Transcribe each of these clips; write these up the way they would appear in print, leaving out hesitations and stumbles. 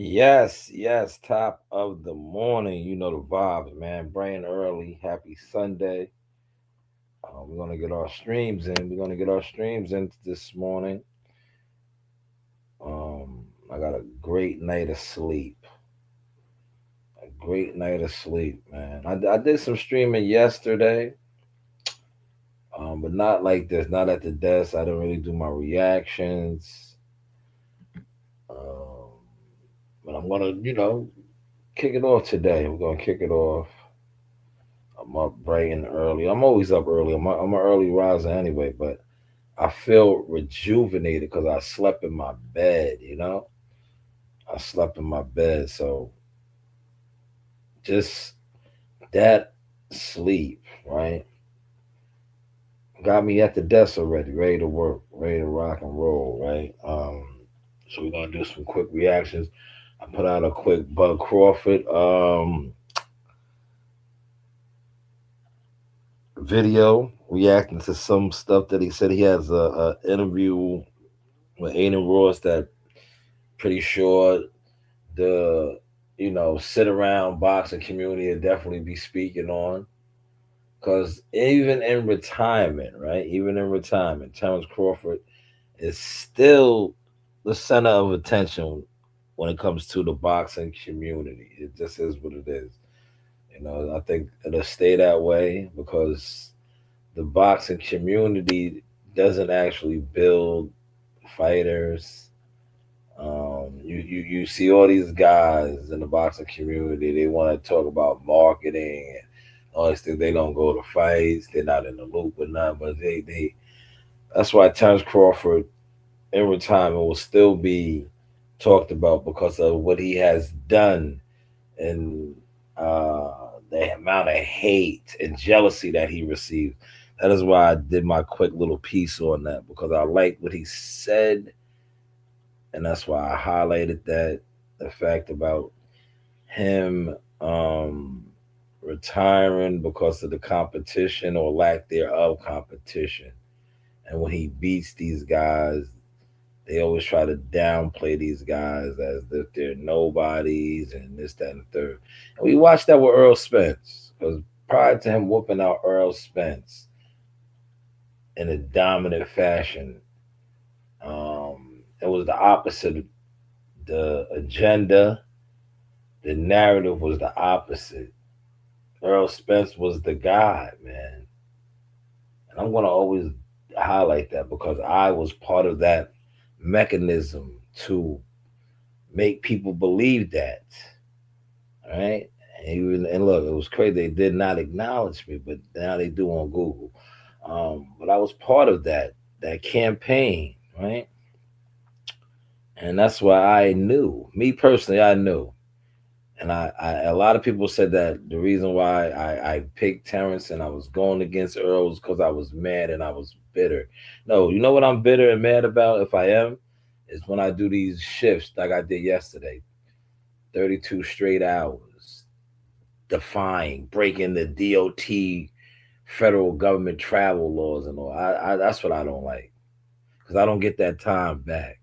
Yes, top of the morning. You know the vibes, man. Bright and early. Happy Sunday. We're gonna get our streams in. We're gonna get our streams in this morning. I got a great night of sleep. A great night of sleep, man. I did some streaming yesterday, but not like this. Not at the desk. I didn't really do my reactions. Um, but I'm gonna, kick it off today. We're gonna kick it off. I'm up bright and early. I'm always up early. I'm an early riser anyway, but I feel rejuvenated because I slept in my bed. I slept in my bed. So just that sleep, right, got me at the desk already, ready to work, ready to rock and roll, right? So we're going to do some quick reactions. I put out a quick Bud Crawford video reacting to some stuff that he said. He has a interview with Aiden Ross that pretty sure the sit around boxing community will definitely be speaking on, because even in retirement, right? Even in retirement, Terrence Crawford is still the center of attention when it comes to the boxing community. It just is what it is. I think it'll stay that way because the boxing community doesn't actually build fighters. You see all these guys in the boxing community. They want to talk about marketing and all these things. They don't go to fights. They're not in the loop with none. But they. That's why Terrence Crawford in retirement will still be talked about because of what he has done and uh, the amount of hate and jealousy that he received. That is why I did my quick little piece on that, because I like what he said, and that's why I highlighted that, the fact about him retiring because of the competition or lack thereof competition. And when he beats these guys, they always try to downplay these guys as if they're nobodies and this, that, and the third. And we watched that with Earl Spence, because prior to him whooping out Earl Spence in a dominant fashion, um, it was the opposite. The agenda, the narrative was the opposite. Earl Spence was the guy, man. And I'm going to always highlight that because I was part of that mechanism to make people believe that. All right. And look, it was crazy. They did not acknowledge me, but now they do on Google. But I was part of that campaign, right? And that's why I knew. Me personally, I knew. And a lot of people said that the reason why I picked Terrence and I was going against Earl was because I was mad and I was bitter. No, you know what I'm bitter and mad about, if I am, is when I do these shifts like I did yesterday, 32 straight hours, defying, breaking the DOT federal government travel laws and all. That's what I don't like, because I don't get that time back.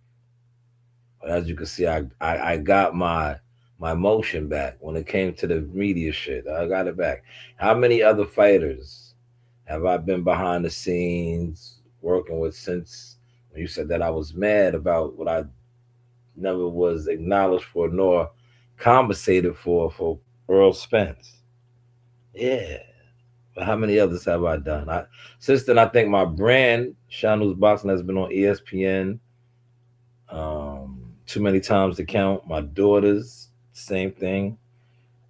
But as you can see, I got my motion back when it came to the media shit. I got it back. How many other fighters have I been behind the scenes working with since when you said that I was mad about what I never was acknowledged for nor compensated for Earl Spence? Yeah. But how many others have I done? Since then, I think my brand, Shanewz Boxing, has been on ESPN, too many times to count. My daughters, same thing.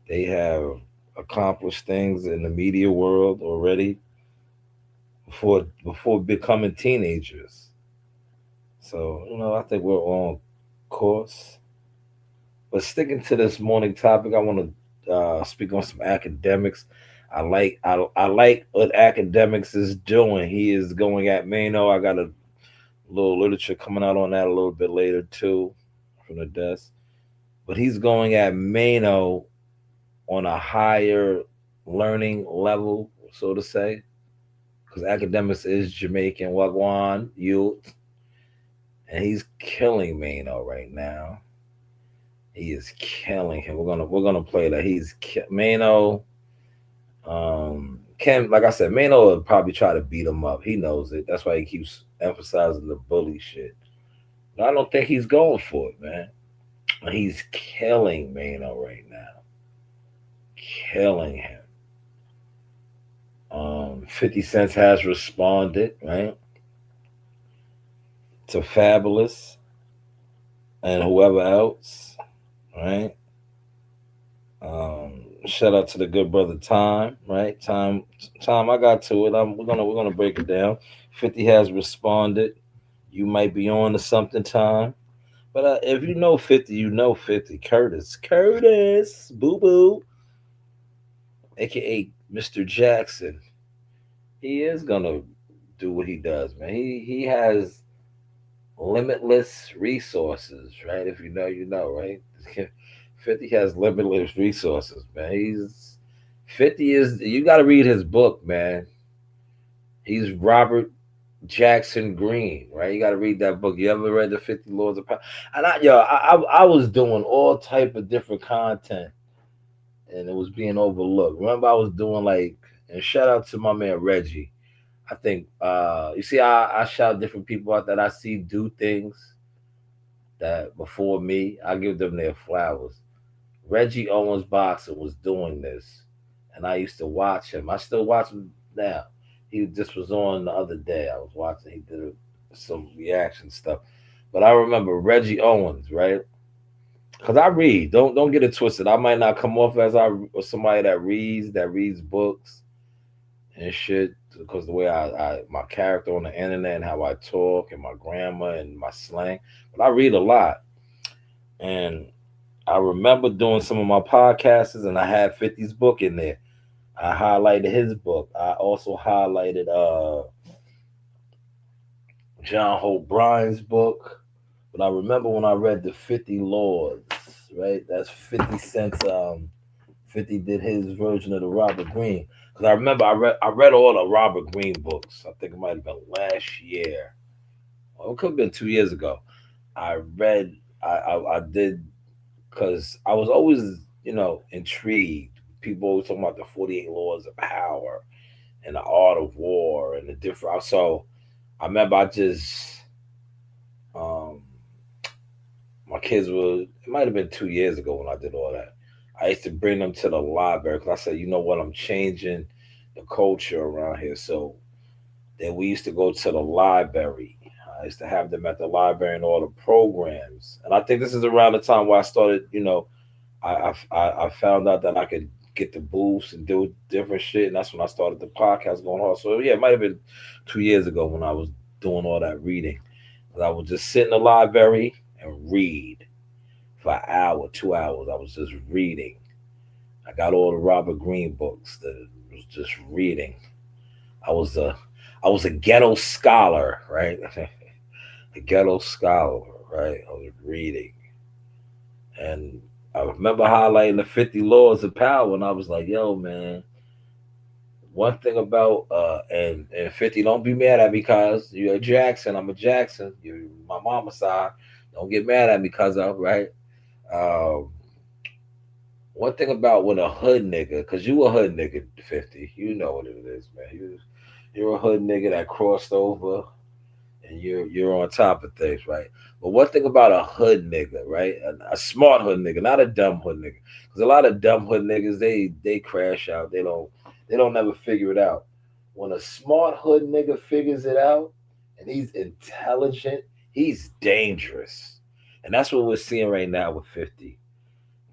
They have accomplished things in the media world already before becoming teenagers. So I think we're on course. But sticking to this morning topic, I want to speak on some academics. I like what academics is doing. He is going at Mano. I got a little literature coming out on that a little bit later too, from the desk. But he's going at Mano on a higher learning level, so to say, because academics is Jamaican Wagwan youth, and he's killing Mano right now. He is killing him. We're gonna play that. Mano. Ken, like I said, Mano will probably try to beat him up. He knows it. That's why he keeps emphasizing the bully shit. But I don't think he's going for it, man. He's killing Mano right now. Killing him. 50 Cent has responded, right? To Fabulous and whoever else, right? Shout out to the good brother Time, right? Time. I got to it. We're gonna break it down. 50 has responded. You might be on to something, Time. But if you know 50, you know 50. Curtis, boo boo, aka Mr. Jackson. He is gonna do what he does, man. He has limitless resources, right? If you know, you know, right? 50 has limitless resources, man. He's 50 is you got to read his book, man. He's Robert Jackson Green, right? You got to read that book. You ever read the 50 Laws of Power? And I was doing all type of different content, and it was being overlooked. Remember, I was doing like, and shout out to my man Reggie. I think you see, I shout different people out that I see do things that before me. I give them their flowers. Reggie Owens boxer was doing this, and I used to watch him. I still watch him now. He just was on the other day. I was watching. He did some reaction stuff, but I remember Reggie Owens, right? Because I read. Don't get it twisted. I might not come off as somebody that reads books and shit. Because the way I my character on the internet and how I talk and my grammar and my slang, but I read a lot. And I remember doing some of my podcasts, and I had 50's book in there. I highlighted his book. I also highlighted John Hope Bryan's book. But I remember when I read the 50 Laws, right? That's 50 Cent's 50 did his version of the Robert Greene. Because I remember I read all the Robert Greene books. I think it might have been last year. Or it could have been 2 years ago. I read I did because I was always, intrigued. People always talking about the 48 laws of power and the art of war and the different. So I remember um, my kids were, it might have been 2 years ago when I did all that. I used to bring them to the library because I said, you know what, I'm changing the culture around here. So then we used to go to the library. I used to have them at the library and all the programs. And I think this is around the time where I started, I found out that I could get the booths and do different shit. And that's when I started the podcast going hard. So yeah, it might have been 2 years ago when I was doing all that reading. I would just sit in the library and read for an hour, 2 hours. I was just reading. I got all the Robert Greene books that was just reading. I was a I was a ghetto scholar, right? A ghetto scholar, right? I was reading. And I remember highlighting the 50 Laws of Power, and I was like, yo, man, one thing about and 50, don't be mad at me because you're a Jackson, I'm a Jackson, you're my mama side. Don't get mad at me because of, right? Um, one thing about when a hood nigga, because you a hood nigga, 50, you know what it is, man. You're a hood nigga that crossed over and you're on top of things, right? But one thing about a hood nigga, right? A smart hood nigga, not a dumb hood nigga. Because a lot of dumb hood niggas, they crash out. They don't never figure it out. When a smart hood nigga figures it out and he's intelligent, he's dangerous. And that's what we're seeing right now with 50.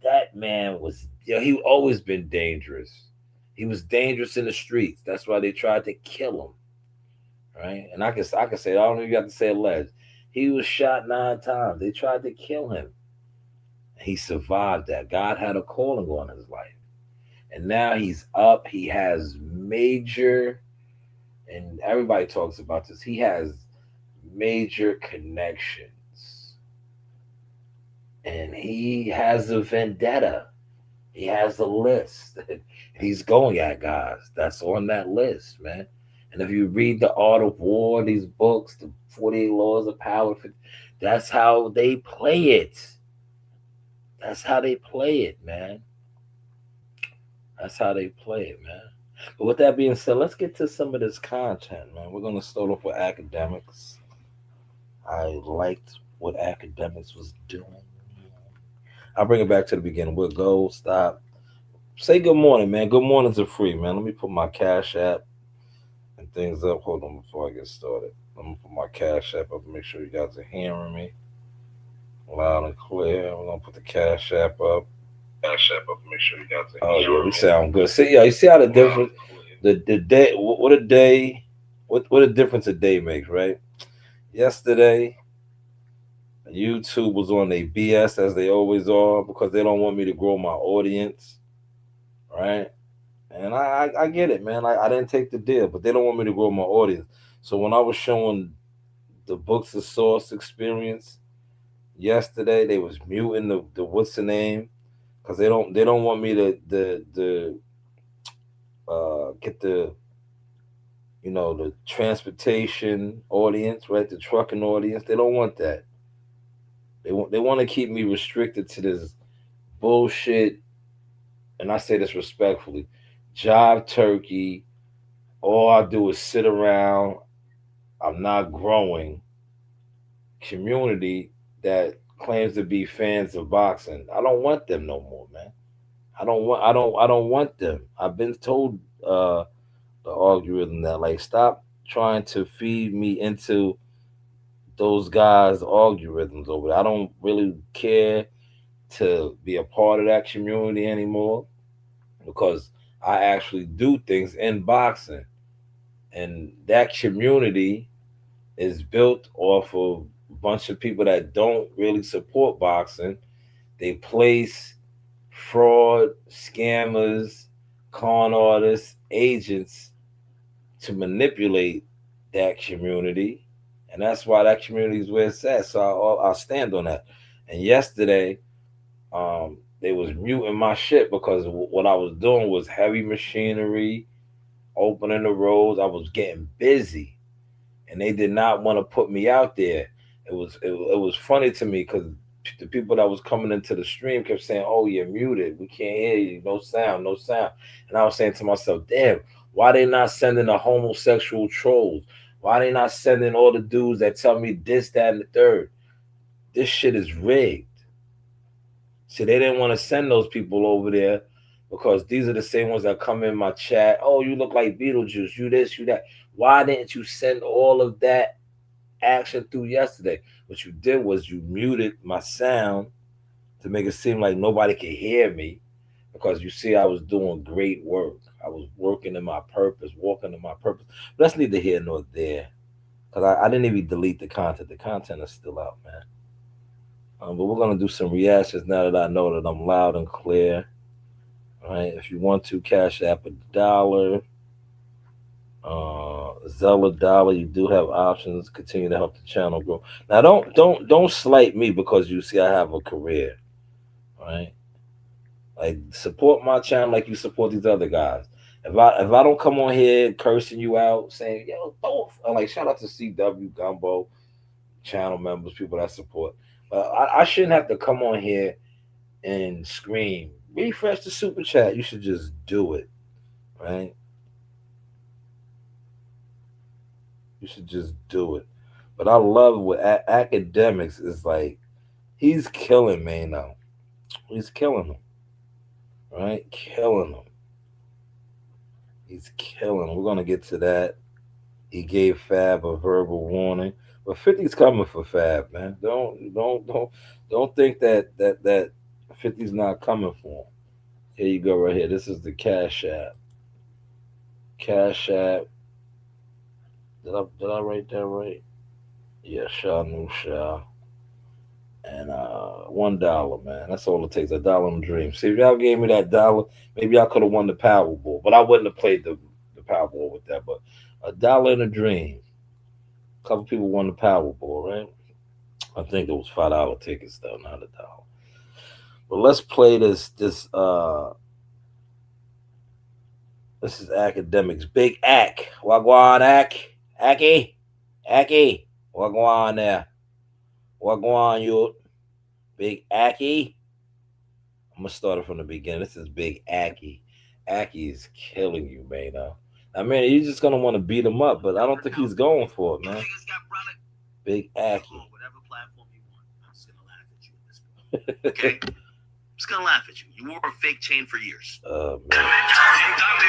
That man was, he always been dangerous. He was dangerous in the streets. That's why they tried to kill him, right? And I can say, I don't even have to say alleged. He was shot 9 times. They tried to kill him. He survived that. God had a calling on his life. And now he's up. He has major, and everybody talks about this, he has major connections. And he has a vendetta. He has a list. He's going at guys that's on that list, man. And if you read The Art of War, these books, the 48 Laws of Power, that's how they play it. That's how they play it, man. That's how they play it, man. But with that being said, let's get to some of this content, man. We're gonna start off with academics. I liked what academics was doing. I'll bring it back to the beginning. We'll go, stop. Say good morning, man. Good mornings are free, man. Let me put my Cash App and things up. Hold on before I get started. Let me put my Cash App up and make sure you guys are hearing me loud and clear. We're gonna put the Cash App up. Cash App up. Make sure you guys are Oh yeah, hearing we me sound good. See, yeah, you see how the loud difference, and clear. the day, what a day, what a difference a day makes, right? Yesterday, YouTube was on their BS as they always are because they don't want me to grow my audience, right? And I get it, man. I didn't take the deal, but they don't want me to grow my audience. So when I was showing the books of source experience yesterday, they was muting the what's the name because they don't want me to get the the transportation audience, right? The trucking audience. They don't want that. They want to keep me restricted to this bullshit, and I say this respectfully, job turkey. All I do is sit around. I'm not growing community that claims to be fans of boxing. I don't want them no more, man. I don't want them. I've been told the algorithm that like stop trying to feed me into those guys' algorithms over there. I don't really care to be a part of that community anymore because I actually do things in boxing. And that community is built off of a bunch of people that don't really support boxing. They place fraud, scammers, con artists, agents to manipulate that community. And that's why that community is where it's at. So I'll stand on that. And yesterday, they was muting my shit because what I was doing was heavy machinery, opening the roads. I was getting busy, and they did not want to put me out there. It was funny to me because the people that was coming into the stream kept saying, "Oh, you're muted. We can't hear you. No sound, no sound." And I was saying to myself, "Damn, why they not sending the homosexual trolls? Why they not sending all the dudes that tell me this, that, and the third? This shit is rigged." See, they didn't want to send those people over there because these are the same ones that come in my chat. Oh, you look like Beetlejuice. You this, you that. Why didn't you send all of that action through yesterday? What you did was you muted my sound to make it seem like nobody could hear me because you see I was doing great work. I was working in my purpose, walking in my purpose. But that's neither here nor there because I didn't even delete the content. The content is still out, man. But we're gonna do some reactions now that I know that I'm loud and clear. All right, if you want to cash app $1, Zella dollar, you do have options. Continue to help the channel grow. Now, don't slight me because you see I have a career, right? Like support my channel like you support these other guys. If I don't come on here cursing you out, saying yo both, I'm like shout out to CW Gumbo channel members, people that support. I shouldn't have to come on here and scream, refresh the super chat. You should just do it, right? You should just do it. But I love what academics is like. He's killing Mano. He's killing him, right? Killing him. He's killing him. We're gonna get to that. He gave Fab a verbal warning, but 50's coming for Fab, man. Don't think that 50's not coming for him. Here you go, right here. This is the Cash App. Cash App. Did I write that right? Yeah, Shanewz. And $1, man. That's all it takes. $1 in dream. See, if y'all gave me that $1, maybe I could have won the Powerball, but I wouldn't have played the Powerball with that. But $1 in a dream. A couple people won the Powerball, right? I think it was $5 tickets though, not $1. But let's play this is academics. Big Ack. Wagwan Ack. Acky. Acky. Wagwan there. Wagwan you. Big Acky. I'm gonna start it from the beginning. This is Big Aki. Aki is killing you, man. I mean, you're just gonna want to beat him up, but I don't think he's going for it, man. Big Aki. Whatever platform you want, I'm just gonna laugh at you at this point. Okay? I'm just gonna laugh at you. You wore a fake chain for years. Man.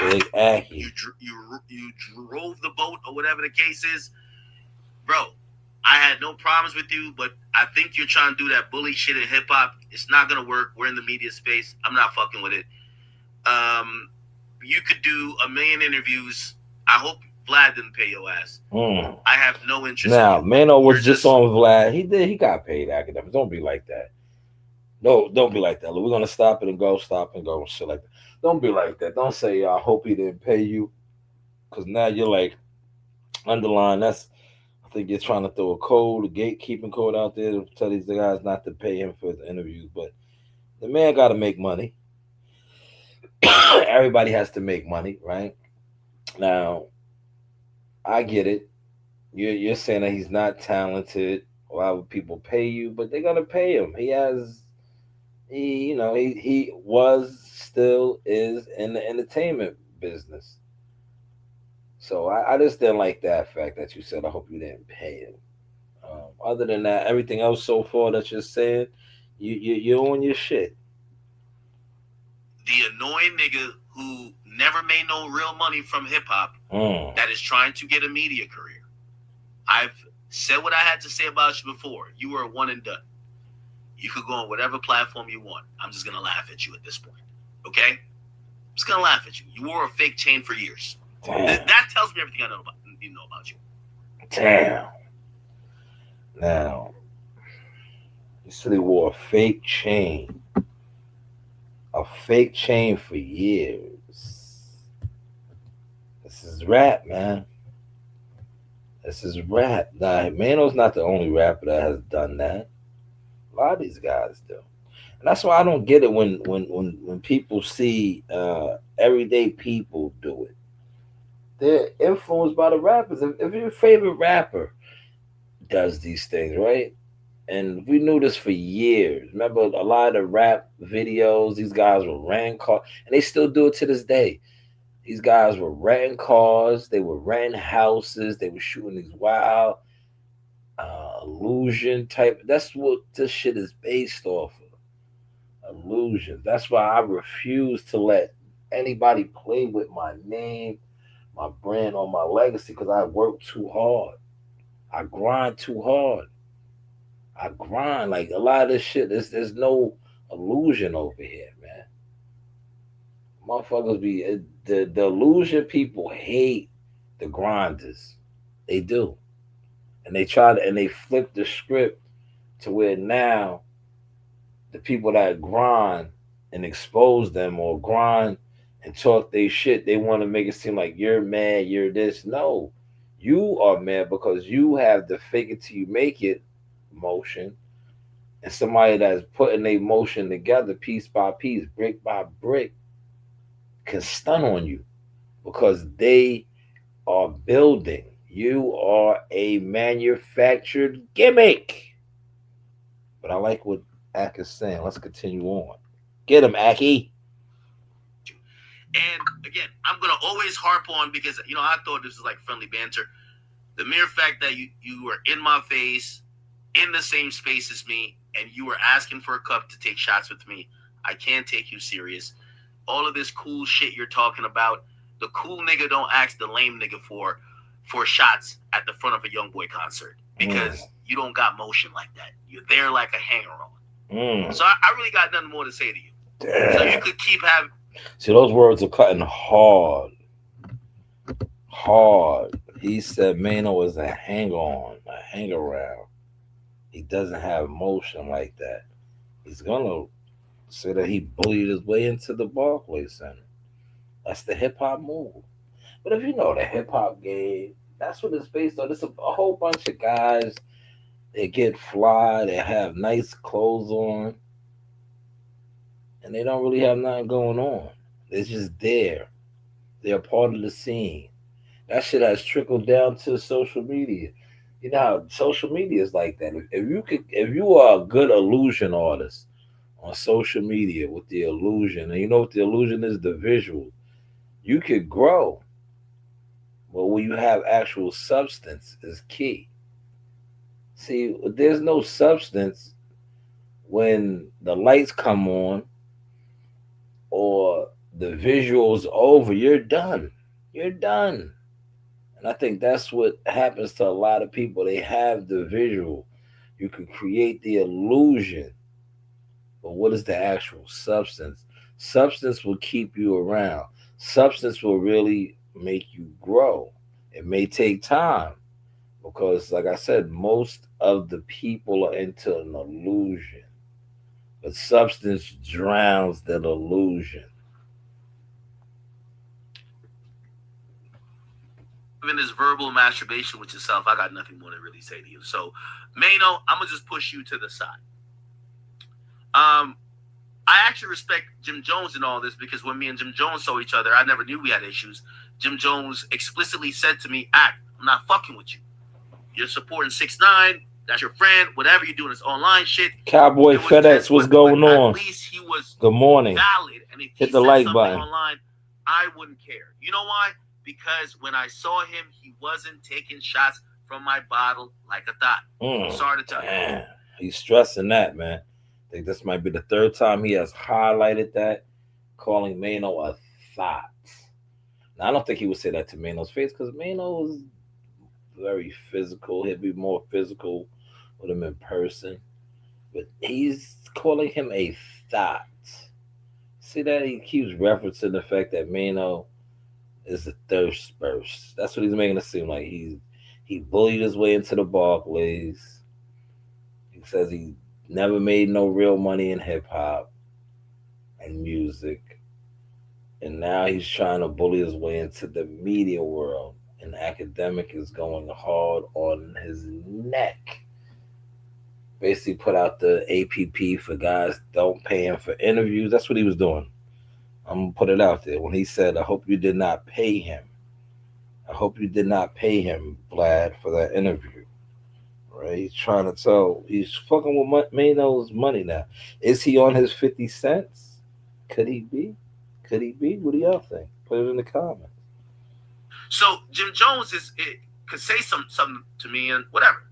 Big Aki. You drove the boat or whatever the case is, bro. I had no problems with you, but I think you're trying to do that bully shit in hip hop. It's not gonna work. We're in the media space. I'm not fucking with it. You could do a million interviews. I hope Vlad didn't pay your ass. I have no interest. Now, in Mano was just on Vlad. He got paid academics. Don't be like that. No, don't be like that. We're gonna stop and go, shit like that. Don't be like that. Don't say I hope he didn't pay you, because now you're like underline. I think you're trying to throw a code, a gatekeeping code out there to tell these guys not to pay him for his interviews. But the man got to make money. Everybody has to make money, right? Now, I get it. You're saying that he's not talented. Why would people pay you? But they're gonna pay him. He was, still is in the entertainment business. So I just didn't like that fact that you said, I hope you didn't pay him. Other than that, everything else so far that you're saying, you're on your shit. The annoying nigga who never made no real money from hip hop that is trying to get a media career. I've said what I had to say about you before. You were a one and done. You could go on whatever platform you want. I'm just gonna laugh at you at this point. Okay? I'm just gonna laugh at you. You wore a fake chain for years. That tells me everything I know about you. Damn. Now, you said he wore a fake chain. A fake chain for years. This is rap, man. This is rap. Now, Mano's not the only rapper that has done that. A lot of these guys do. And that's why I don't get it when people see everyday people do it. They're influenced by the rappers. If your favorite rapper does these things, right? And we knew this for years. Remember a lot of the rap videos, these guys were renting cars, and they still do it to this day. These guys were renting cars, they were renting houses, they were shooting these wild illusion type. That's what this shit is based off of. Illusion. That's why I refuse to let anybody play with my name, my brand, or my legacy, because I work too hard. I grind too hard. I grind like a lot of this shit. There's no illusion over here, man. Motherfuckers be the illusion people hate the grinders. They do, and they flip the script to where now the people that grind and expose them or grind and talk they shit, they want to make it seem like you're mad, you're this. No, you are mad because you have the fake it till you make it motion, and somebody that's putting a motion together piece by piece, brick by brick, can stun on you because they are building. You are a manufactured gimmick. But I like what Ak is saying. Let's continue on. Get him, Aki. And again, I'm gonna always harp on, because I thought this was like friendly banter. The mere fact that you were in my face, in the same space as me, and you were asking for a cup to take shots with me, I can't take you serious. All of this cool shit you're talking about, the cool nigga don't ask the lame nigga for shots at the front of a Young Boy concert, because you don't got motion like that. You're there like a hanger-on. So I really got nothing more to say to you. Damn. So you could keep having... See, those words are cutting hard. Hard. He said Mano is a hang-on, a hang-around. He doesn't have motion like that. He's gonna say that he bullied his way into the Barclays Center. That's the hip hop move. But if you know the hip hop game, that's what it's based on. It's a whole bunch of guys. They get fly. They have nice clothes on, and they don't really have nothing going on. They're just there. They're a part of the scene. That shit has trickled down to social media. You know how social media is like that. If you are a good illusion artist on social media with the illusion. And you know what the illusion is? The visual. You could grow, but when you have actual substance is key. See, there's no substance when the lights come on or the visual's over. You're done. You're done. And I think that's what happens to a lot of people. They have the visual. You can create the illusion, but what is the actual substance? Substance will keep you around. Substance will really make you grow. It may take time because, like I said, most of the people are into an illusion, but substance drowns that illusion. Even this verbal masturbation with yourself, I got nothing more to really say to you. So, Mano, I'm gonna just push you to the side. I actually respect Jim Jones in all this because when me and Jim Jones saw each other, I never knew we had issues. Jim Jones explicitly said to me, "Act, I'm not fucking with you. You're supporting 6ix9ine. That's your friend. Whatever you're doing is online shit." Cowboy FedEx, what's going on? At least he was Good morning. valid. And if hit he the said like something button online, I wouldn't care. You know why? Because when I saw him, he wasn't taking shots from my bottle like a thought. Sorry to tell you. He's stressing that, man. I think this might be the third time he has highlighted that, calling Mano a thought. Now, I don't think he would say that to Mano's face because Mano is very physical. He'll be more physical with him in person. But he's calling him a thought. See that? He keeps referencing the fact that Mano is a thirst burst. That's what he's making it seem like. He bullied his way into the Barclays. He says he never made no real money in hip hop and music. And now he's trying to bully his way into the media world. And academic is going hard on his neck. Basically put out the APP for guys don't pay him for interviews. That's what he was doing. I'm gonna put it out there. When he said, I hope you did not pay him. I hope you did not pay him, Vlad, for that interview. Right? He's trying to tell, he's fucking with Mano's money now. Is he on his 50 cents? Could he be? Could he be? What do y'all think? Put it in the comments. So Jim Jones could say something to me and whatever.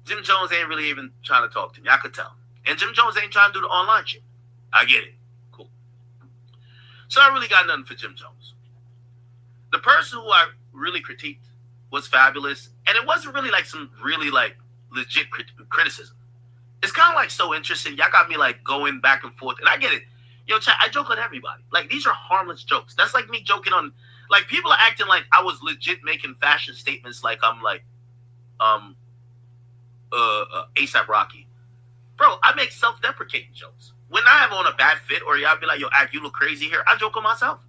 Jim Jones ain't really even trying to talk to me. I could tell. And Jim Jones ain't trying to do the online shit. I get it. Cool. So I really got nothing for Jim Jones. The person who I really critiqued was Fabulous. And it wasn't really like some really like legit criticism. It's kind of like so interesting. Y'all got me like going back and forth. And I get it. Yo, chat, I joke on everybody. Like, these are harmless jokes. That's like me joking on, like, people are acting like I was legit making fashion statements like I'm like, ASAP Rocky. Bro, I make self-deprecating jokes. When I have on a bad fit or y'all be like, yo, Act, you look crazy here, I joke on myself.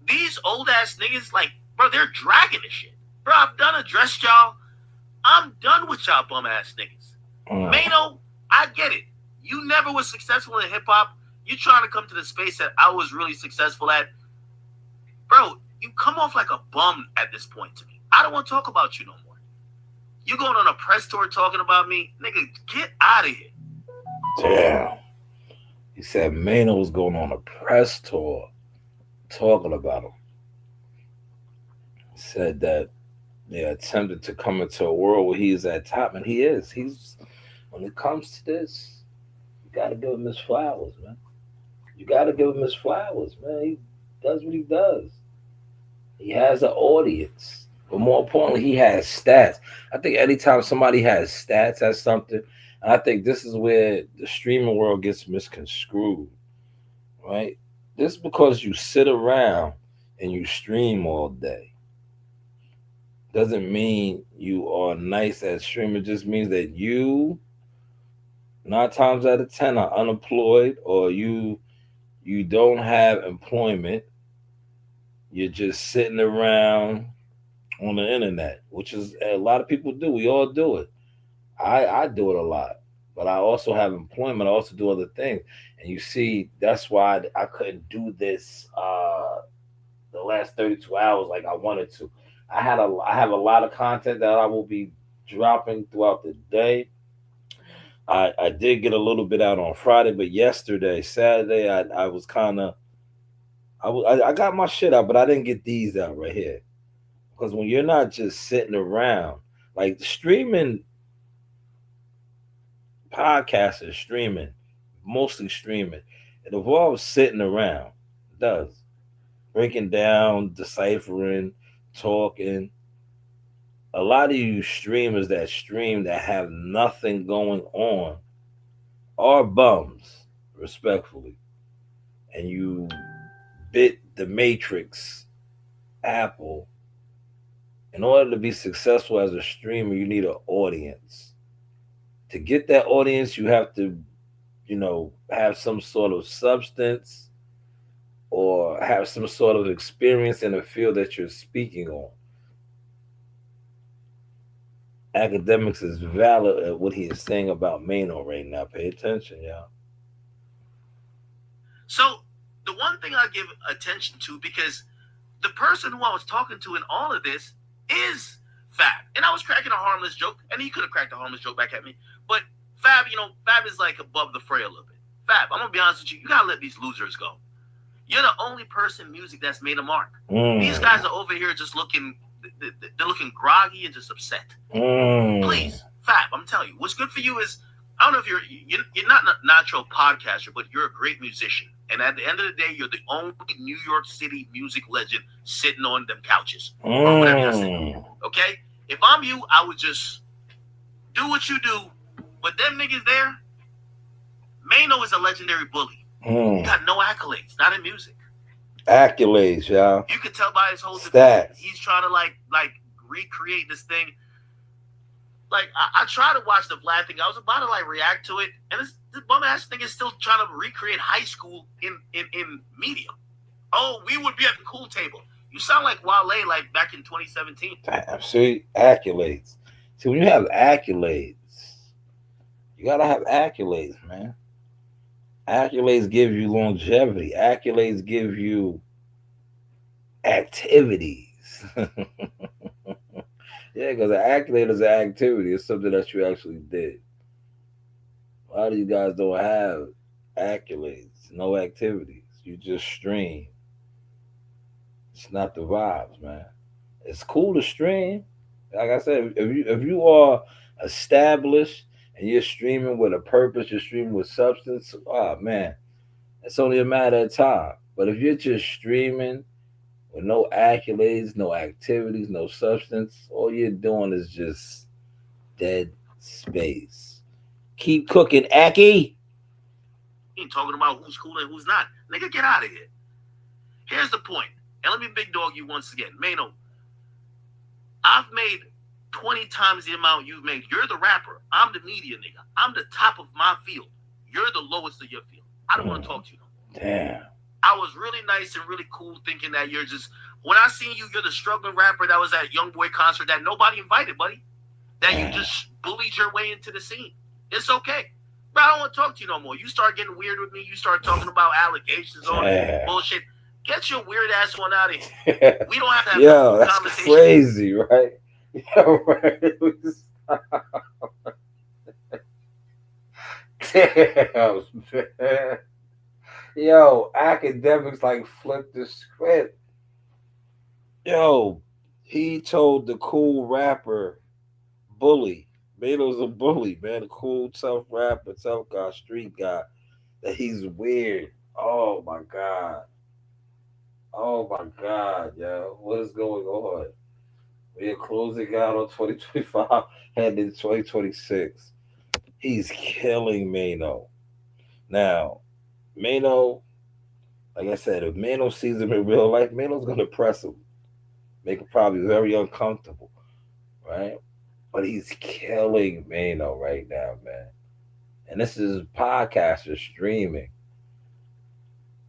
These old-ass niggas, like, bro, they're dragging this shit. Bro, I've done addressed y'all. I'm done with y'all bum-ass niggas. Mano, I get it. You never was successful in hip-hop. You trying to come to the space that I was really successful at. Bro, you come off like a bum at this point to me. I don't want to talk about you no more. You going on a press tour talking about me? Nigga, get out of here. Damn. He said Mano was going on a press tour talking about him. He said that they attempted to come into a world where he is at top, and he is. He's, when it comes to this, you got to give him his flowers, man. You got to give him his flowers, man. He does what he does. He has an audience. But more importantly, he has stats. I think anytime somebody has stats at something, and I think this is where the streaming world gets misconstrued, right? Just because you sit around and you stream all day doesn't mean you are nice at streaming. It just means that you, 9 times out of 10, are unemployed, or you don't have employment. You're just sitting around on the internet, which is a lot of people do. We all do it. I do it a lot, but I also have employment. I also do other things, and you see, that's why I couldn't do this the last 32 hours like I wanted to. I have a lot of content that I will be dropping throughout the day, I did get a little bit out on Friday, but yesterday, Saturday, I was kind of I got my shit out, but I didn't get these out right here because when you're not just sitting around, like streaming, podcasting, streaming, mostly streaming, it involves sitting around. It does breaking down, deciphering, talking. A lot of you streamers that stream that have nothing going on are bums, respectfully. And you bit the matrix, Apple. In order to be successful as a streamer, you need an audience. To get that audience, you have to, have some sort of substance or have some sort of experience in the field that you're speaking on. Academics is valid at what he is saying about Mano right now. Pay attention, y'all. So the one thing I give attention to, because the person who I was talking to in all of this is Fab. And I was cracking a harmless joke, and he could have cracked a harmless joke back at me. But Fab, Fab is like above the fray a little bit. Fab, I'm going to be honest with you. You got to let these losers go. You're the only person in music that's made a mark. These guys are over here just looking, they're looking groggy and just upset. Please, Fab, I'm telling you, what's good for you is, I don't know if you're not a natural podcaster, but you're a great musician. And at the end of the day, you're the only New York City music legend sitting on them couches. Or whatever you're saying. Okay? If I'm you, I would just do what you do. But them niggas there, Mano is a legendary bully. He got no accolades, not in music. Accolades, y'all. You could tell by his whole stats. He's trying to like recreate this thing. Like I try to watch the Vlad thing. I was about to like react to it, and this bum ass thing is still trying to recreate high school in media. Oh, we would be at the cool table. You sound like Wale, like back in 2017. Damn, see, accolades. See, when you have accolades, you gotta have accolades, man. Accolades give you longevity. Accolades give you activities. Yeah, because an accolade is an activity. It's something that you actually did. A lot of you guys don't have accolades, no activities. You just stream. It's not the vibes, man. It's cool to stream. Like I said, if you are established and you're streaming with a purpose, you're streaming with substance, oh man, it's only a matter of time. But if you're just streaming with no accolades, no activities, no substance, all you're doing is just dead space. Keep cooking, Aki. He ain't talking about who's cool and who's not. Nigga, get out of here. Here's the point. And let me big dog you once again. Mano, I've made 20 times the amount you've made. You're the rapper. I'm the media nigga. I'm the top of my field. You're the lowest of your field. I don't want to talk to you no more. Damn. I was really nice and really cool thinking that you're just, when I seen you, you're the struggling rapper that was at YoungBoy concert that nobody invited, buddy. That you just bullied your way into the scene. It's okay. But I don't want to talk to you no more. You start getting weird with me. You start talking about allegations on bullshit. Get your weird ass one out of here. We don't have to have Yo, that's conversation. Crazy, right? Yo, right? Damn, man. Yo, academics like flip the script. Yo, he told the cool rapper, bully. Mano's a bully, man. A cool, tough rapper, tough guy, street guy, that he's weird. Oh my God. Oh my God, yo. What is going on? We are closing out on 2025 and in 2026. He's killing Mano. Now, Mano, like I said, if Mano sees him in real life, Mano's going to press him. Make him probably very uncomfortable, right? But he's killing Mano right now, man. And this is podcaster streaming.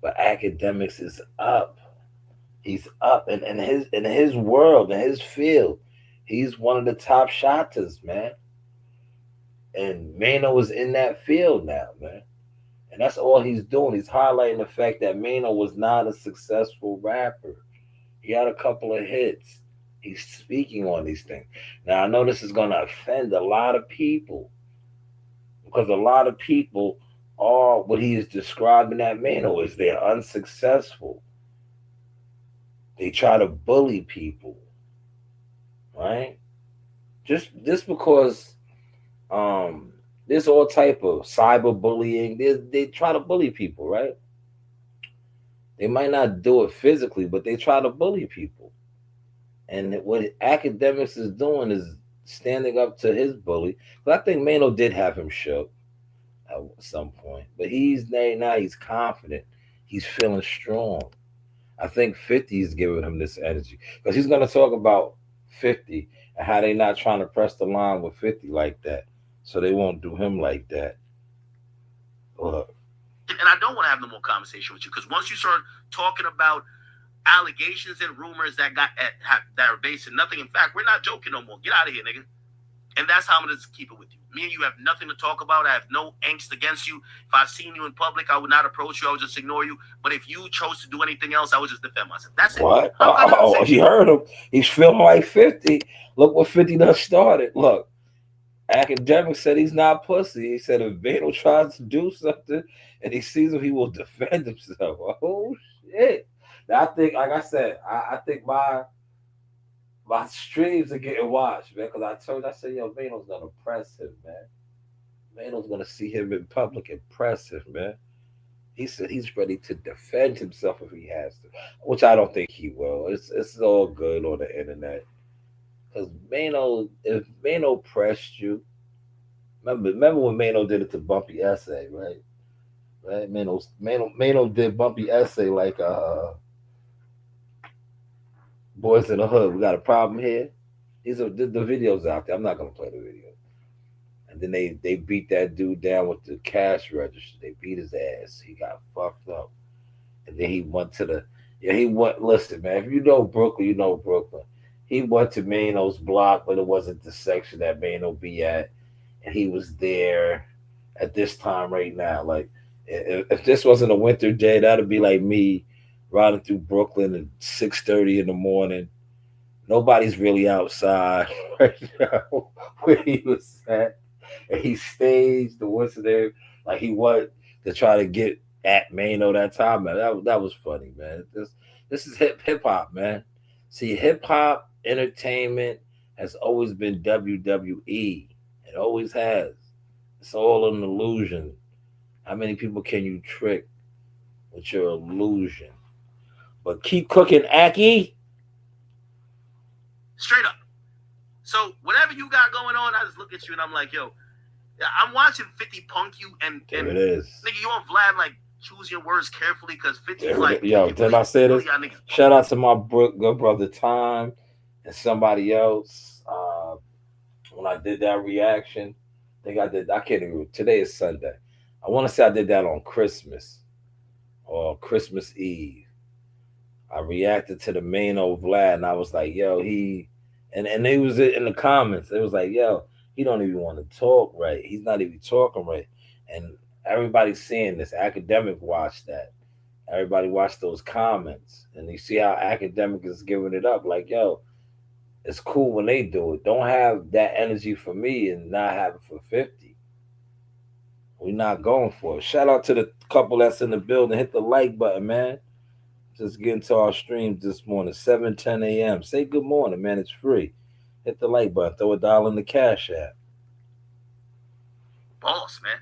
But academics is up. He's up in his world, in his field. He's one of the top shotters, man. And Mano is in that field now, man. And that's all he's doing. He's highlighting the fact that Mano was not a successful rapper. He had a couple of hits. He's speaking on these things. Now, I know this is going to offend a lot of people. because a lot of people are what he is describing that Mano is they're unsuccessful. They try to bully people, right? Just because there's all type of cyberbullying. They try to bully people, right? They might not do it physically, but they try to bully people. And what academics is doing is standing up to his bully. But I think Mano did have him shook at some point, but now he's confident. He's feeling strong. I think 50 is giving him this energy because he's going to talk about 50 and how they not trying to press the line with 50 like that, so they won't do him like that. Look. And I don't want to have no more conversation with you because once you start talking about allegations and rumors that that are based in nothing, in fact, we're not joking no more. Get out of here, nigga. And that's how I'm going to keep it with you. Me and you have nothing to talk about. I have no angst against you. If I've seen you in public, I would not approach you. I would just ignore you. But if you chose to do anything else, I would just defend myself. That's it. What? Oh, you heard him. He's feeling like 50. Look what 50 done started. Look, academic said he's not pussy. He said if Beto tries to do something and he sees him, he will defend himself. Oh, shit. Now, I think, like I said, I think my streams are getting watched, man, because I said, yo, Mano's going to press him, man. Mano's going to see him in public and press him, man. He said he's ready to defend himself if he has to, which I don't think he will. It's all good on the internet. Because if Mano pressed you, remember when Mano did it to Bumpy Essay, right? Right? Mano did Bumpy Essay like Boys in the Hood. We got a problem here. The video's out there. I'm not gonna play the video. And then they beat that dude down with the cash register. They beat his ass. He got fucked up. And then he went to listen, man, if you know Brooklyn, you know Brooklyn. He went to Mano's block, but it wasn't the section that Mano be at. And he was there at this time right now. Like, if this wasn't a winter day, that'd be like me riding through Brooklyn at 6:30 in the morning. Nobody's really outside right now where he was at. And he staged the what's there like he wanted to try to get at Mano that time, man. That was funny, man. This is hip hop, man. See, hip hop entertainment has always been WWE. It always has. It's all an illusion. How many people can you trick with your illusion? But keep cooking, Aki. Straight up. So whatever you got going on, I just look at you and I'm like, yo, I'm watching 50 punk you and there it is. Nigga, you want Vlad like choose your words carefully because 50's like, yo, did I say this? Shout out to my good brother Time and somebody else. When I did that reaction, I can't even. Today is Sunday. I want to say I did that on Christmas or Christmas Eve. I reacted to the Mano Vlad, and I was like, yo, and he was in the comments. It was like, yo, he don't even want to talk right. He's not even talking right. And everybody's seeing this. Academic watched that. Everybody watched those comments. And you see how Academic is giving it up. Like, yo, it's cool when they do it. Don't have that energy for me and not have it for 50. We're not going for it. Shout out to the couple that's in the building. Hit the like button, man. Just get into our streams this morning, 7:10 a.m. Say good morning, man. It's free. Hit the like button. Throw $1 in the Cash App. Boss, man.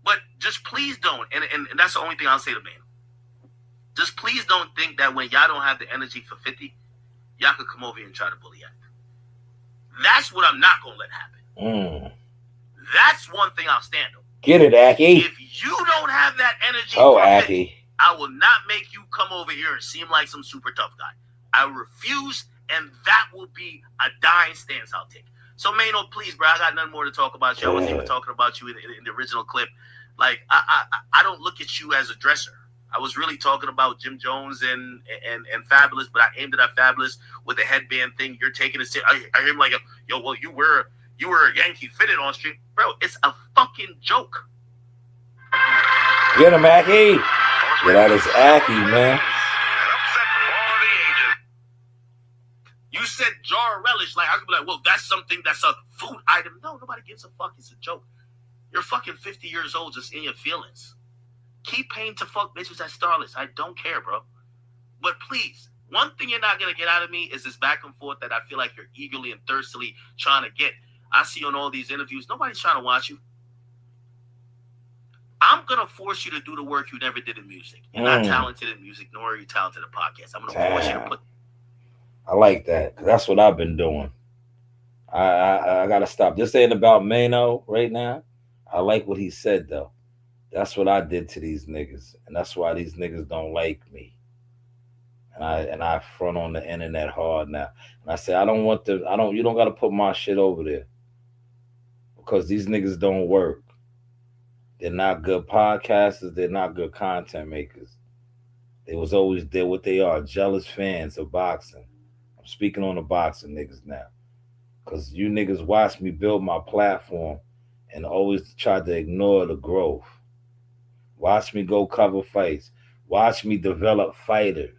But just please don't, and that's the only thing I'll say to man. Just please don't think that when y'all don't have the energy for 50, y'all could come over here and try to bully act. That's what I'm not going to let happen. That's one thing I'll stand on. Get it, Aki. If you don't have that energy for Aki. 50, I will not make you come over here and seem like some super tough guy. I refuse, and that will be a dying stance I'll take. So, Mano, please, bro, I got nothing more to talk about you. I wasn't even talking about you in the original clip. Like, I don't look at you as a dresser. I was really talking about Jim Jones and Fabulous, but I aimed it at Fabulous with the headband thing. You're taking it. I hear him like, yo, well, you were a Yankee fitted on stream. Bro, it's a fucking joke. Get him, Aki. Get out his Aki, man. You said jar relish. Like, I could be like, well, that's something that's a food item. No, nobody gives a fuck. It's a joke. You're fucking 50 years old just in your feelings. Keep paying to fuck bitches at Starlets. I don't care, bro. But please, one thing you're not going to get out of me is this back and forth that I feel like you're eagerly and thirstily trying to get. I see on all these interviews, nobody's trying to watch you. I'm going to force you to do the work you never did in music. You're not talented in music, nor are you talented in podcasts. I'm going to force you to put... I like that. That's what I've been doing. I got to stop. This ain't about Mano right now. I like what he said, though. That's what I did to these niggas. And that's why these niggas don't like me. And I front on the internet hard now. And I say, you don't got to put my shit over there. Because these niggas don't work. They're not good podcasters. They're not good content makers. They was always there what they are, jealous fans of boxing. I'm speaking on the boxing niggas now. Because you niggas watched me build my platform and always tried to ignore the growth. Watch me go cover fights. Watch me develop fighters.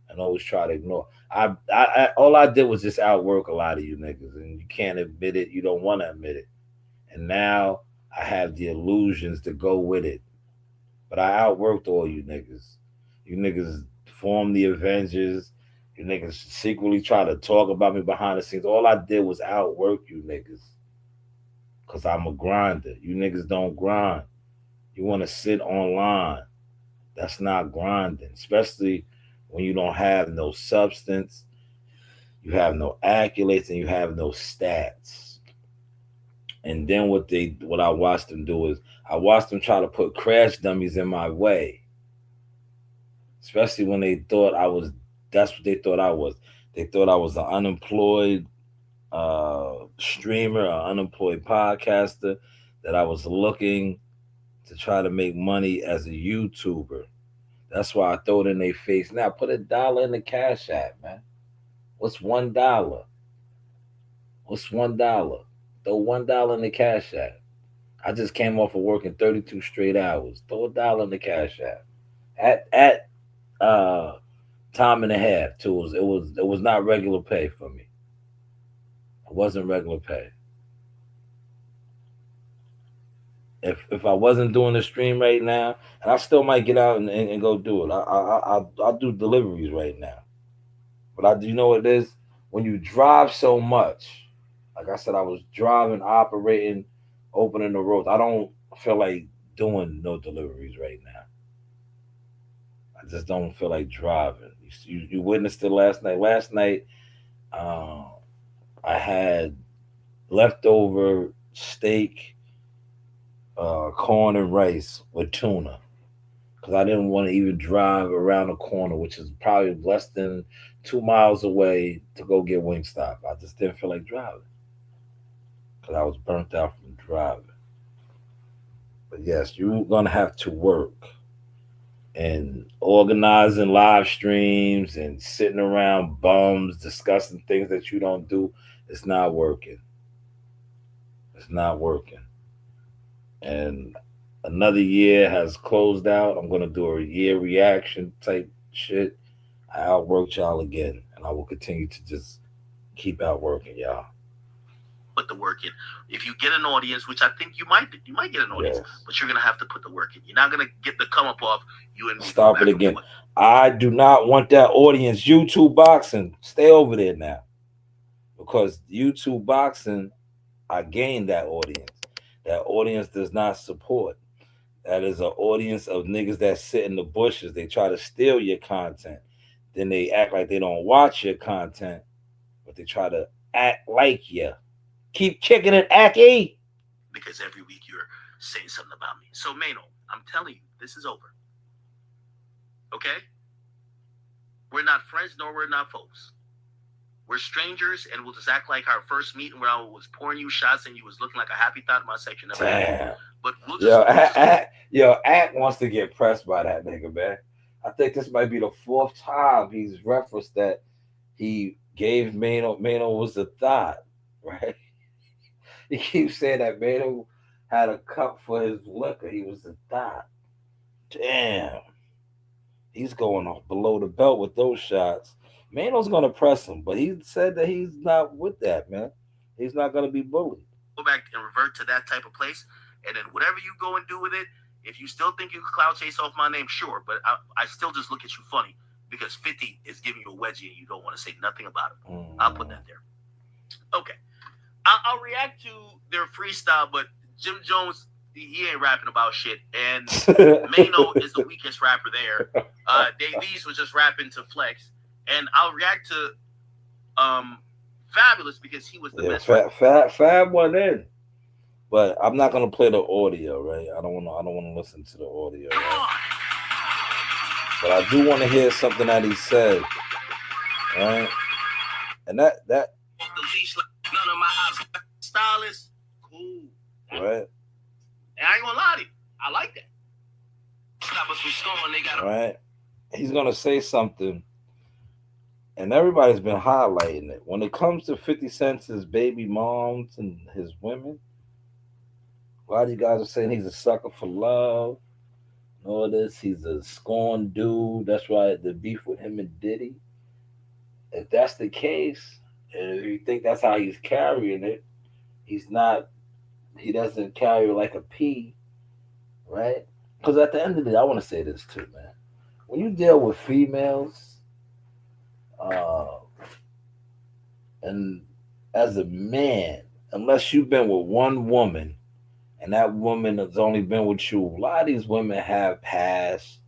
And always try to ignore. All I did was just outwork a lot of you niggas. And you can't admit it. You don't want to admit it. And now I have the illusions to go with it. But I outworked all you niggas. You niggas formed the Avengers. You niggas secretly try to talk about me behind the scenes. All I did was outwork you niggas. Because I'm a grinder. You niggas don't grind. You want to sit online. That's not grinding. Especially when you don't have no substance. You have no accolades and you have no stats. And then what I watched them do is I watched them try to put crash dummies in my way. Especially when they thought that's what they thought I was. They thought I was an unemployed streamer, an unemployed podcaster, that I was looking to try to make money as a YouTuber. That's why I throw it in their face. Now put $1 in the Cash App, man. What's $1? What's $1? Throw $1 in the Cash App. I just came off of working 32 straight hours. Throw $1 in the Cash App. At time and a half too. It was not regular pay for me. It wasn't regular pay. If I wasn't doing the stream right now, and I still might get out and go do it. I'll do deliveries right now. But you know what it is? When you drive so much, like I said, I was driving, operating, opening the roads. I don't feel like doing no deliveries right now. I just don't feel like driving. You witnessed it last night. Last night, I had leftover steak, corn and rice with tuna. Because I didn't want to even drive around the corner, which is probably less than 2 miles away, to go get Wingstop. I just didn't feel like driving. Because I was burnt out from driving. But yes, you're going to have to work. And organizing live streams and sitting around bums discussing things that you don't do, it's not working. It's not working. And another year has closed out. I'm going to do a year reaction type shit. I outworked y'all again. And I will continue to just keep outworking y'all. Put the work in. If you get an audience, which I think you might get an audience, yes, but you're gonna have to put the work in. You're not gonna get the come up off you and me. Stop it again. I do not want that audience. YouTube boxing, stay over there now, because YouTube boxing, I gained that audience. That audience does not support. That is an audience of niggas that sit in the bushes. They try to steal your content. Then they act like they don't watch your content, but they try to act like you. Keep kicking it, Aki. Because every week you're saying something about me. So, Mano, I'm telling you, this is over. Okay? We're not friends, nor we're not foes. We're strangers, and we'll just act like our first meeting where I was pouring you shots and you was looking like a happy thought in my section. Damn. But we'll just... Act wants to get pressed by that nigga, man. I think this might be the 4th time he's referenced that he gave Mano was the thought, right? He keeps saying that Mano had a cup for his liquor. He was a thought. Damn. He's going off below the belt with those shots. Mano's going to press him, but he said that he's not with that, man. He's not going to be bullied. Go back and revert to that type of place, And then whatever you go and do with it, if you still think you can cloud chase off my name, sure. But I still just look at you funny because 50 is giving you a wedgie and you don't want to say nothing about it. I'll put that there. Okay. I'll react to their freestyle, but Jim Jones, he ain't rapping about shit. And Mano is the weakest rapper there. Davies was just rapping to flex. And I'll react to Fabulous because he was the best. Fab went in. But I'm not gonna play the audio, right? I don't wanna listen to the audio. Right? But I do want to hear something that he said. Right? And that the leash like none of my ops stylist. Cool. Right. And I ain't gonna lie to you. I like that. Stop us from scoring, they got right. He's gonna say something, and everybody's been highlighting it. When it comes to 50 Cent's baby moms and his women, a lot of you guys are saying he's a sucker for love. And all this, he's a scorned dude. That's why the beef with him and Diddy. If that's the case, and if you think that's how he's carrying it, he's not. He doesn't carry like a P, right? Because at the end of the day, I want to say this too, man. When you deal with females, and as a man, unless you've been with one woman, and that woman has only been with you, a lot of these women have passed.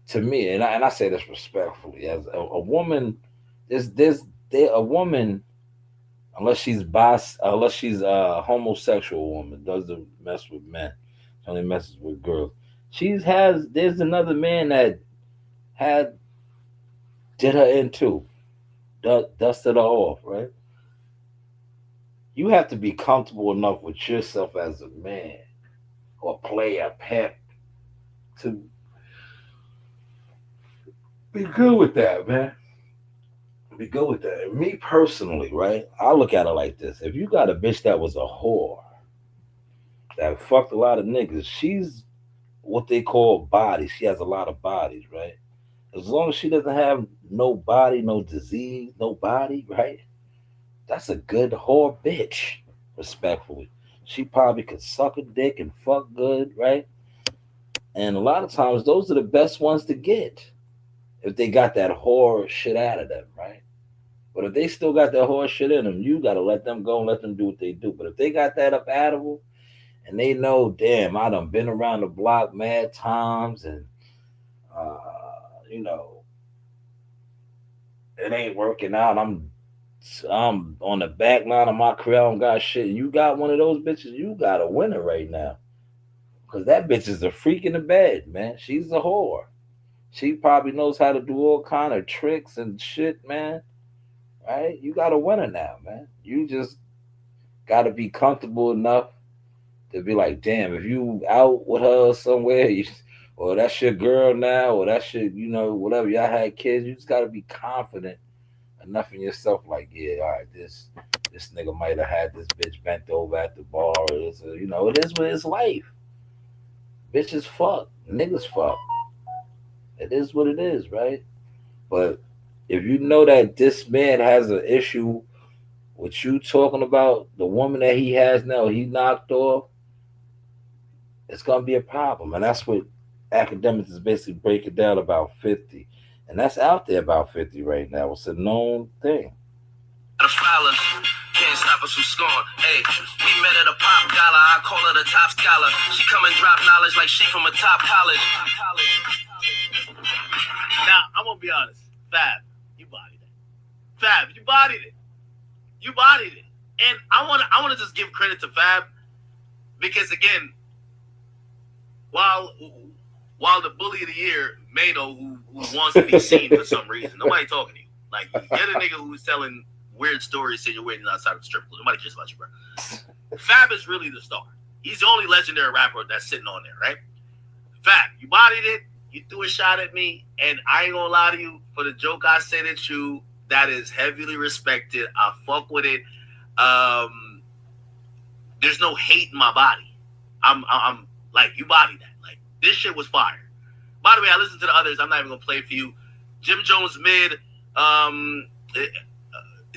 To me, and I say this respectfully, as a woman, a woman, unless she's a homosexual woman, doesn't mess with men, only messes with girls. There's another man that did her in too, dusted her off, right? You have to be comfortable enough with yourself as a man or player, pimp, to be good with that, man. Be good with that. Me personally, right? I look at it like this. If you got a bitch that was a whore, that fucked a lot of niggas, she's what they call body. She has a lot of bodies, right? As long as she doesn't have no body, no disease, no body, right? That's a good whore bitch, respectfully. She probably could suck a dick and fuck good, right? And a lot of times, those are the best ones to get if they got that whore shit out of them, right? But if they still got that whore shit in them, you got to let them go and let them do what they do. But if they got that up out of them and they know, damn, I done been around the block mad times and, it ain't working out. I'm on the back line of my career. I don't got shit. You got one of those bitches, you got a winner right now. Because that bitch is a freak in the bed, man. She's a whore. She probably knows how to do all kind of tricks and shit, man. Right? You got a winner now, man. You just got to be comfortable enough to be like, damn, if you out with her somewhere, or that's your girl now, or that's your, whatever, y'all had kids, you just got to be confident enough in yourself, like, yeah, all right, this nigga might have had this bitch bent over at the bar, or it is what it's life. Bitches fuck, niggas fuck. It is what it is, right? But if you know that this man has an issue with you talking about the woman that he has now, he knocked off, it's gonna be a problem. And that's what academics is basically breaking down about 50. And that's out there about 50 right now. It's a known thing. The fellas can't stop us from scoring. Hey, we met at a pop gala. I call her the top scholar. She come and drop knowledge like she from a top college. Now, I'm gonna be honest. Fab, you bodied it. Fab, you bodied it. You bodied it. And I wanna just give credit to Fab because again, while the bully of the year, Mano, who wants to be seen for some reason, nobody talking to you. Like, you're the nigga who's telling weird stories saying you're waiting outside of the strip club. Nobody cares about you, bro. Fab is really the star. He's the only legendary rapper that's sitting on there, right? Fab, you bodied it. You threw a shot at me, and I ain't gonna lie to you. For the joke I said at you, that is heavily respected. I fuck with it. There's no hate in my body. I'm like, you bodied that. Like, this shit was fire. By the way, I listened to the others. I'm not even gonna play it for you. Jim Jones mid.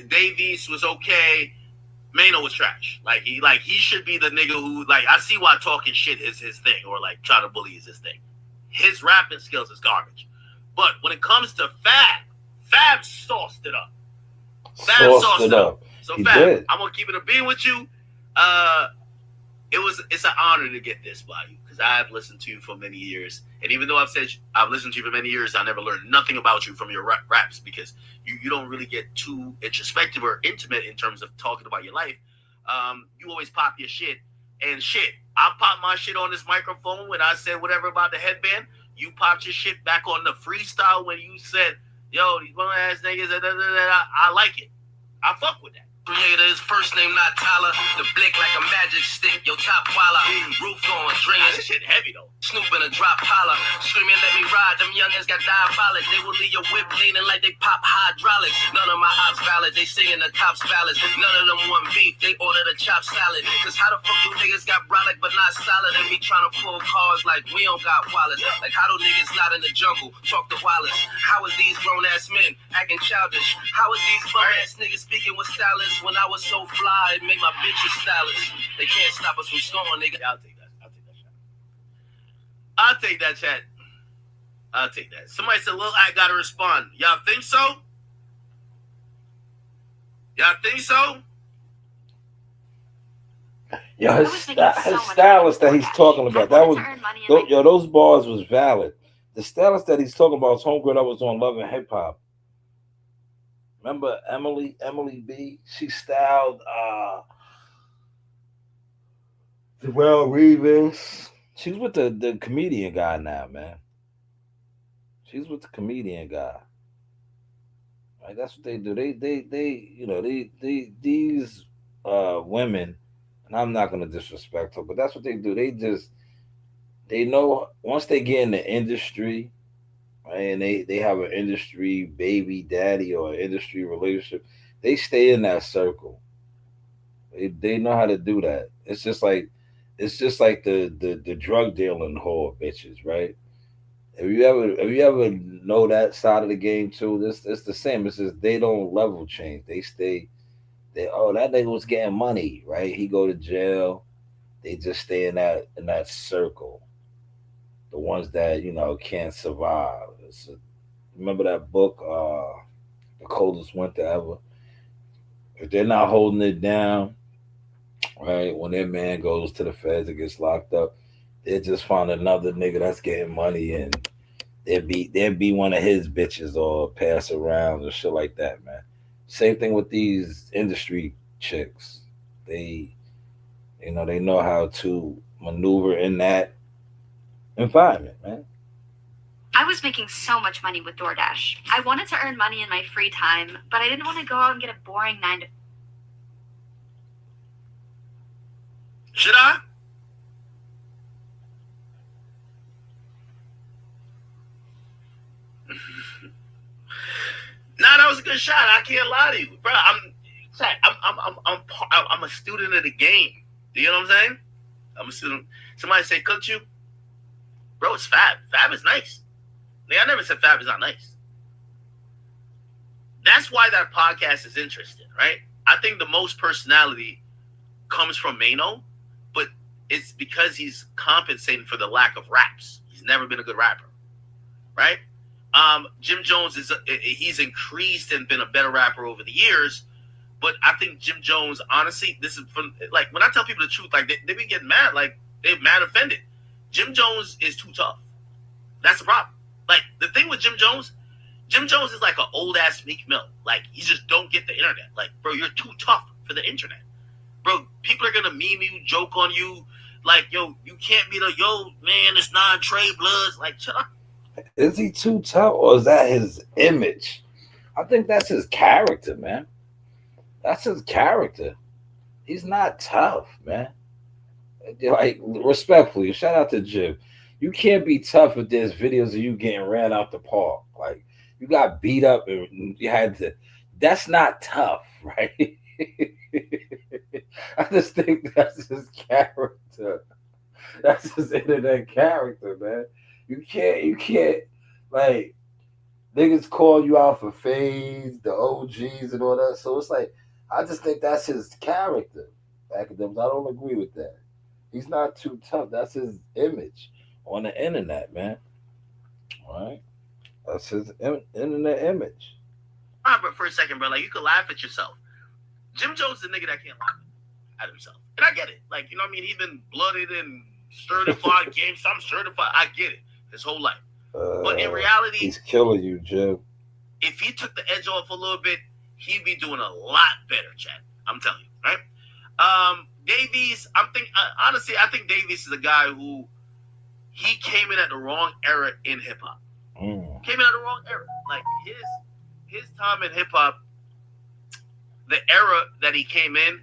Davies was okay. Mano was trash. Like he should be the nigga who, like, I see why talking shit is his thing, or like trying to bully is his thing. His rapping skills is garbage. But when it comes to Fab sauced it up. Sauced it up. So he Fab, did. I'm gonna keep it a bean with you. It's an honor to get this by you, because I've listened to you for many years, and even though I've listened to you for many years, I never learned nothing about you from your raps, because you don't really get too introspective or intimate in terms of talking about your life. You always pop your shit, and shit, I popped my shit on this microphone when I said whatever about the headband. You popped your shit back on the freestyle when you said, yo, these bum ass niggas, I like it. I fuck with that. Creator, his first name not Tyler. The blick like a magic stick. Yo, top walla. Roof on, dreams. This shit heavy though. Snoop in a drop holler. Screaming, let me ride. Them youngins got diabolic. They will leave your whip leaning like they pop hydraulics. None of my ops valid. They singing the cops ballads. None of them want beef. They order the chop salad. Cause how the fuck you niggas got brolic but not solid? And be trying to pull cars like we don't got wallets. Like how do niggas not in the jungle talk to Wallace? How is these grown ass men acting childish? How is these bum ass niggas speaking with stylists? When I was so fly, it made my bitches stylish. They can't stop us from scoring, nigga. Yeah, I'll take that shot. I'll take that. Somebody said, "Lil I gotta respond." Y'all think so? Y'all think so? Yo, his stylist that he's talking about, those bars was valid. The stylist that he's talking about is homegirl that was on Love and Hip Hop. Remember Emily B? She styled Darrell Reeves. She's with the comedian guy now, man. She's with the comedian guy. Right? That's what they do. These women, and I'm not gonna disrespect her, but that's what they do. They know once they get in the industry, and they have an industry baby daddy or an industry relationship, they stay in that circle. They know how to do that. It's just like the drug dealing whore bitches, right? If you ever know that side of the game too, it's the same. It's just they don't level change. They stay. That nigga was getting money, right? He go to jail. They just stay in that circle. The ones that can't survive. Remember that book, The Coldest Winter Ever? If they're not holding it down, right, when their man goes to the feds and gets locked up, they just find another nigga that's getting money, and they'd be one of his bitches or pass around or shit like that, man. Same thing with these industry chicks. They know how to maneuver in that environment, man. I was making so much money with DoorDash. I wanted to earn money in my free time, but I didn't want to go out and get a boring 9 to. Should I? Nah, that was a good shot. I can't lie to you, bro. I'm a student of the game. Do you know what I'm saying? I'm a student. Somebody say cooked you, bro. It's Fab. Fab is nice. I never said Fab is not nice. That's why that podcast is interesting, right? I think the most personality comes from Mano, but it's because he's compensating for the lack of raps. He's never been a good rapper, right? Jim Jones he's increased and been a better rapper over the years, but I think Jim Jones, honestly, this is from, like, when I tell people the truth, like they be getting mad, like they're mad offended. Jim Jones is too tough. That's the problem. Like, the thing with Jim Jones is like an old ass Meek Mill. Like, you just don't get the internet. Like, bro, you're too tough for the internet. Bro, people are gonna meme you, joke on you, like, yo, you can't be man, it's not Trey Bloods. Like, shut up. Is he too tough, or is that his image? I think that's his character, man. That's his character. He's not tough, man. Like, respectfully, shout out to Jim. You can't be tough if there's videos of you getting ran out the park. Like, you got beat up and you had to. That's not tough, right? I just think that's his character. That's his internet character, man. You can't, niggas call you out for fades, the OGs and all that. So it's like, I just think that's his character. Academics, I don't agree with that. He's not too tough. That's his image on the internet, man. All right, that's his internet image. But for a second, bro, like you could laugh at yourself. Jim Jones is a nigga that can't laugh at himself, and I get it. Like, you know what I mean? He's been blooded and certified games. I'm certified. I get it. His whole life. But in reality, he's killing you, Jim. If he took the edge off a little bit, he'd be doing a lot better, Chad. I'm telling you, right? Davies, honestly, I think Davies is a guy who he came in at the wrong era in hip hop. Came in at the wrong era. Like his time in hip hop, the era that he came in,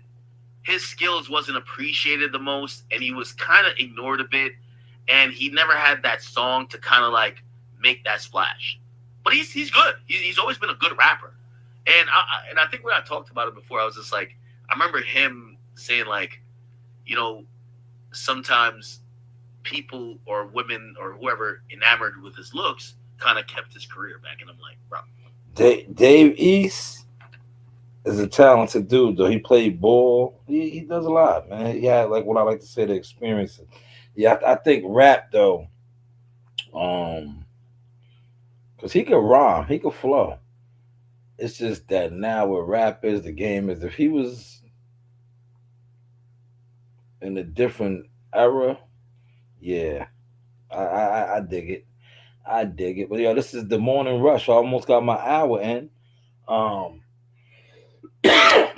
his skills wasn't appreciated the most, and he was kind of ignored a bit, and he never had that song to kind of like make that splash. But he's good. He's always been a good rapper, and I think when I talked about it before, I was just like, I remember him saying like, you know, sometimes people or women or whoever enamored with his looks kind of kept his career back, and I'm like, bro. Dave East is a talented dude, though. He played ball. He does a lot, man. He had, like, what I like to say, the experience. Yeah, I think rap, though, because he could rhyme, he could flow. It's just that now what rap is, the game is, if he was in a different era, yeah, I dig it. I dig it. But yeah, this is the morning rush. I almost got my hour in. I'm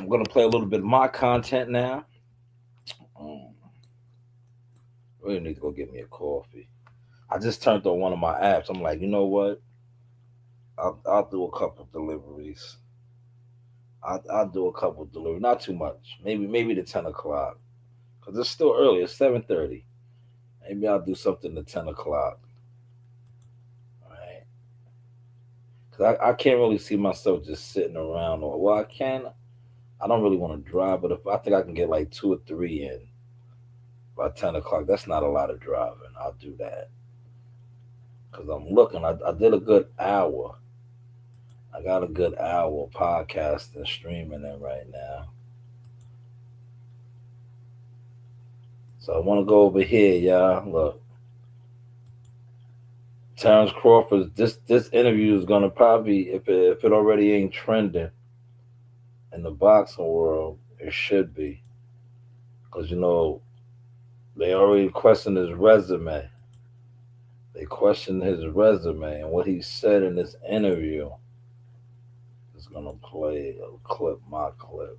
gonna play a little bit of my content now. Really need to go get me a coffee. I just turned on one of my apps. I'm like, you know what? I'll do a couple of deliveries. I'll do a couple of deliveries, not too much. Maybe to 10 o'clock, because it's still early. It's 7:30. Maybe I'll do something to 10 o'clock. I can't really see myself just sitting around, or well, I can. I don't really want to drive, but if I think I can get like 2 or 3 in by 10 o'clock, that's not a lot of driving. I'll do that because I'm looking. I did a good hour. I got a good hour podcasting, streaming in right now. So I want to go over here, y'all. Look. Terrence Crawford, this interview is gonna probably, if it already ain't trending in the boxing world, it should be, because they already questioned his resume. They questioned his resume and what he said in this interview. Is gonna play a clip, my clip.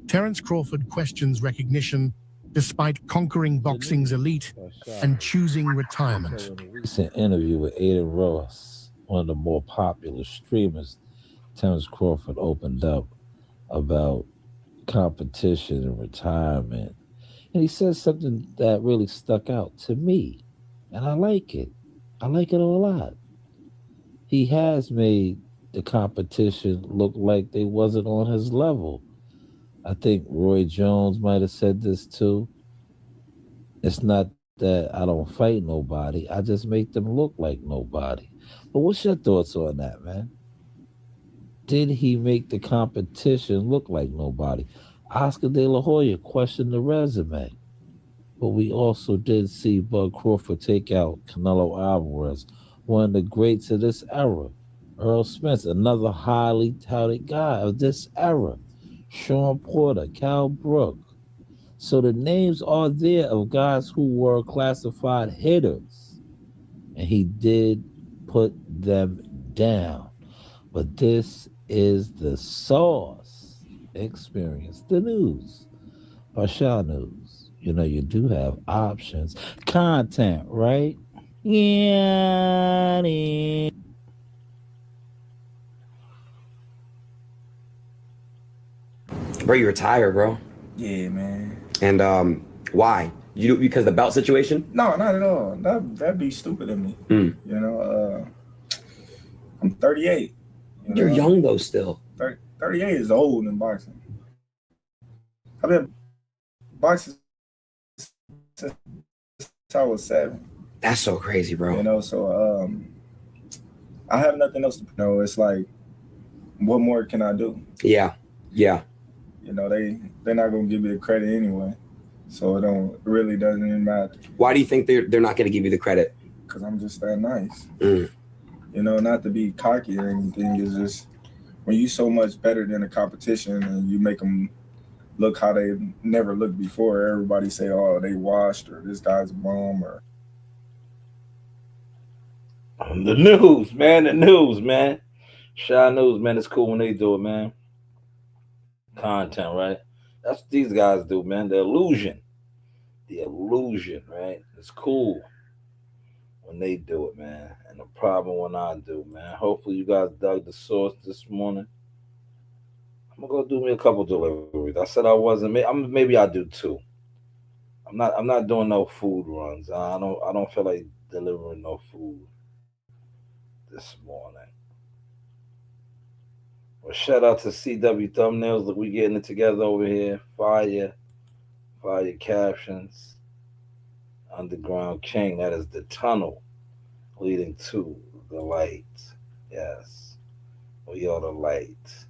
Terence Crawford questions recognition despite conquering boxing's elite and choosing retirement. In a recent interview with Aiden Ross, one of the more popular streamers, Terence Crawford opened up about competition and retirement. And he said something that really stuck out to me. And I like it. I like it a lot. He has made the competition look like they wasn't on his level. I think Roy Jones might have said this too. It's not that I don't fight nobody. I just make them look like nobody. But what's your thoughts on that, man? Did he make the competition look like nobody? Oscar De La Hoya questioned the resume. But we also did see Bud Crawford take out Canelo Alvarez, one of the greats of this era. Earl Spence, another highly touted guy of this era. Sean Porter, Cal Brook. So the names are there of guys who were classified hitters. And he did put them down. But this is the sauce. Experience the news. By Shanewz. You do have options. Content, right? Yeah. Bro, you retired, bro. Yeah, man. And why? You because the belt situation? No, not at all. That'd be stupid of me. I'm 38. You're young though still. 38 is old in boxing. I've been boxing since I was 7. That's so crazy, bro. So I have nothing else to know. It's like, what more can I do? Yeah. You know, they're not gonna give me the credit anyway, so it really doesn't even matter. Why do you think they're not going to give you the credit? Because I'm just that nice. Mm. You know, not to be cocky or anything. It's just when you so much better than the competition and you make them look how they never looked before. Everybody say, "Oh, they washed," or "This guy's a bum," or The news, man. The news, man. Shanewz, man. It's cool when they do it, man. Content, right? That's what these guys do, man. The illusion, right? It's cool when they do it, man. And the problem when I do, man. Hopefully, you guys dug the source this morning. I'm gonna go do me a couple deliveries. I said I wasn't. Maybe I do too. I'm not doing no food runs. I don't feel like delivering no food this morning. Well, shout out to CW Thumbnails. Look, we getting it together over here. Fire captions. Underground King. That is the tunnel leading to the light. Yes, we are the light.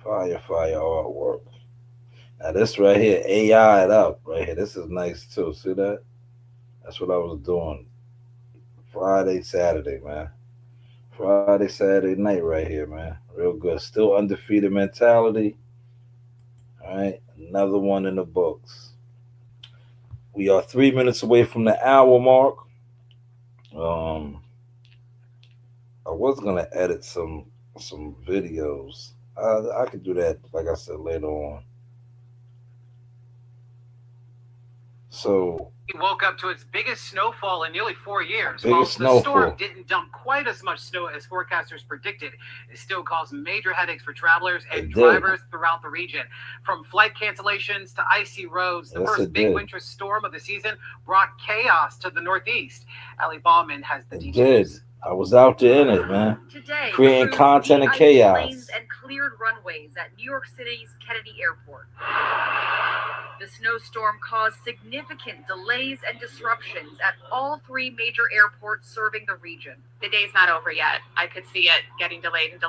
Fire artwork. Now this right here, AI it up right here. This is nice too. See that? That's what I was doing. Friday, Saturday, man. Friday, Saturday night right here, man. Real good. Still undefeated mentality. All right. Another one in the books. We are 3 minutes away from the hour mark. I was gonna edit some videos. I could do that, like I said, later on. So we woke up to its biggest snowfall in nearly 4 years. Biggest While the snowfall. storm didn't dump quite as much snow as forecasters predicted, it still caused major headaches for travelers and drivers throughout the region. From flight cancellations to icy roads, the first big winter storm of the season brought chaos to the Northeast. Ali Bauman has the details. I was out there in it, man. Today, creating content and chaos. Lanes and cleared runways at New York City's Kennedy Airport. The snowstorm caused significant delays and disruptions at all three major airports serving the region. The day's not over yet. I could see it getting delayed,